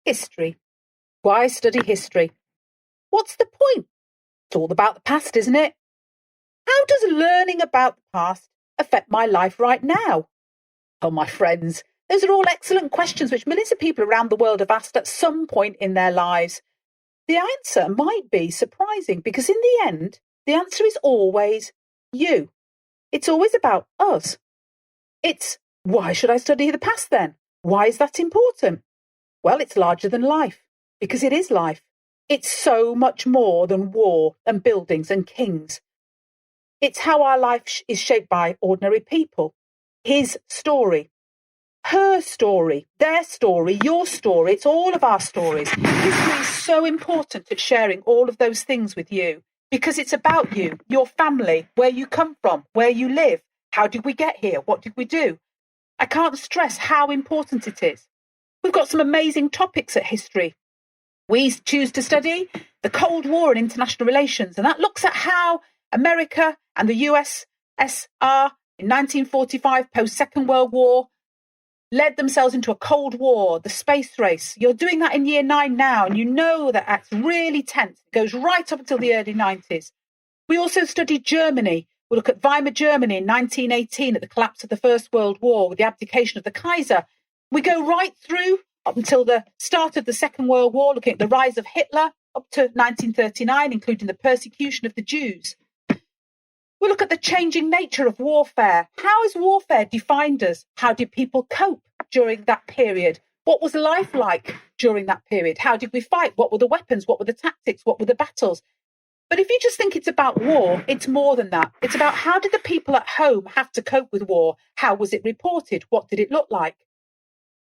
History. Why study history? What's the point? It's all about the past, isn't it? How does learning about the past affect my life right now? Oh, my friends, those are all excellent questions which millions of people around the world have asked at some point in their lives. The answer might be surprising because in the end, the answer is always you. It's always about us. It's, why should I study the past then? Why is that important? Well, it's larger than life, because it is life. It's so much more than war and buildings and kings. It's how our life is shaped by ordinary people. His story, her story, their story, your story. It's all of our stories. History is so important at sharing all of those things with you because it's about you, your family, where you come from, where you live. How did we get here? What did we do? I can't stress how important it is. We've got some amazing topics at history. We choose to study the Cold War and international relations, and that looks at how America and the USSR in 1945, post-Second World War, led themselves into a Cold War, the space race. You're doing that in year 9 now, and you know that that's really tense. It goes right up until the early 90s. We also studied Germany. We look at Weimar Germany in 1918 at the collapse of the First World War with the abdication of the Kaiser. We go right through up until the start of the Second World War, looking at the rise of Hitler up to 1939, including the persecution of the Jews. We look at the changing nature of warfare. How has warfare defined us? How did people cope during that period? What was life like during that period? How did we fight? What were the weapons? What were the tactics? What were the battles? But if you just think it's about war, it's more than that. It's about how did the people at home have to cope with war? How was it reported? What did it look like?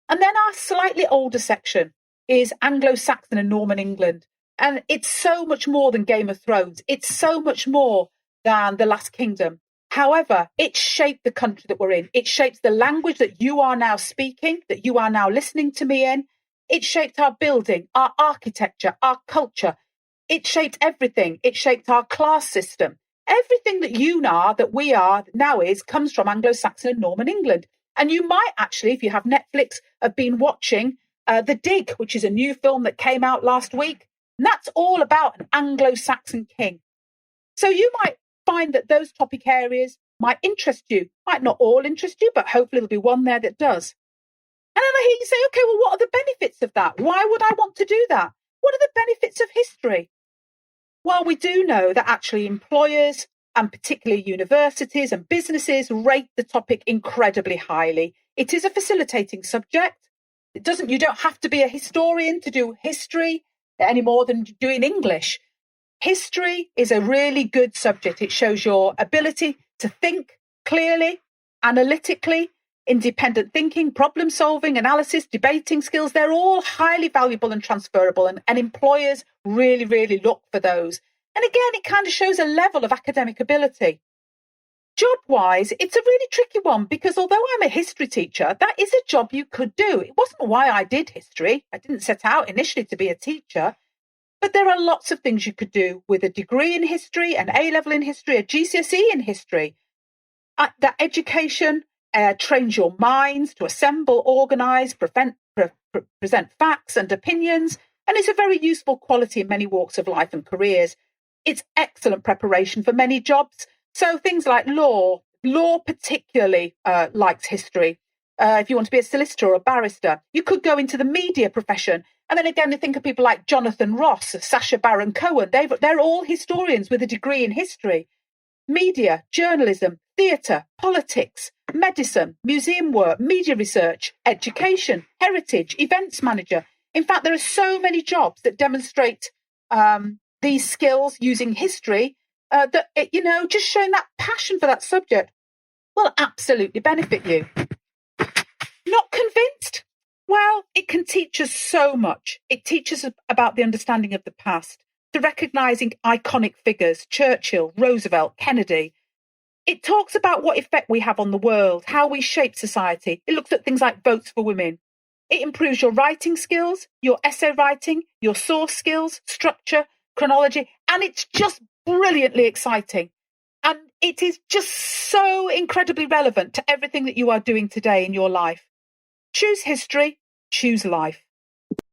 And then our slightly older section is Anglo-Saxon and Norman England. And it's so much more than Game of Thrones. It's so much more than The Last Kingdom. However, it shaped the country that we're in. It shapes the language that you are now speaking, that you are now listening to me in. It shaped our building, our architecture, our culture. It shaped everything. It shaped our class system. Everything that you are, that we are now comes from Anglo-Saxon and Norman England. And you might actually, if you have Netflix, have been watching The Dig, which is a new film that came out last week. And that's all about an Anglo-Saxon king. So you might find that those topic areas might interest you. Might not all interest you, but hopefully there'll be one there that does. And then I hear you say, okay, well, what are the benefits of that? Why would I want to do that? What are the benefits of history? Well, we do know that actually employers and particularly universities and businesses rate the topic incredibly highly. It is a facilitating subject. You don't have to be a historian to do history any more than doing English. History is a really good subject. It shows your ability to think clearly, analytically, independent thinking, problem solving, analysis, debating skills. They're all highly valuable and transferable, and employers really, really look for those. And again, it kind of shows a level of academic ability. Job-wise, it's a really tricky one because although I'm a history teacher, that is a job you could do. It wasn't why I did history. I didn't set out initially to be a teacher. But there are lots of things you could do with a degree in history, an A-level in history, a GCSE in history. That education trains your minds to assemble, organise, present facts and opinions, and it's a very useful quality in many walks of life and careers. It's excellent preparation for many jobs. So things like law particularly likes history. If you want to be a solicitor or a barrister, you could go into the media profession. And then again, you think of people like Jonathan Ross, Sacha Baron Cohen. They're all historians with a degree in history. Media, journalism, theatre, politics, medicine, museum work, media research, education, heritage, events manager. In fact, there are so many jobs that demonstrate these skills using history just showing that passion for that subject will absolutely benefit you. Not convinced? Well, it can teach us so much. It teaches us about the understanding of the past, to recognising iconic figures, Churchill, Roosevelt, Kennedy. It talks about what effect we have on the world, how we shape society. It looks at things like votes for women. It improves your writing skills, your essay writing, your source skills, structure, chronology, and it's just brilliantly exciting. And it is just so incredibly relevant to everything that you are doing today in your life. Choose history, choose life.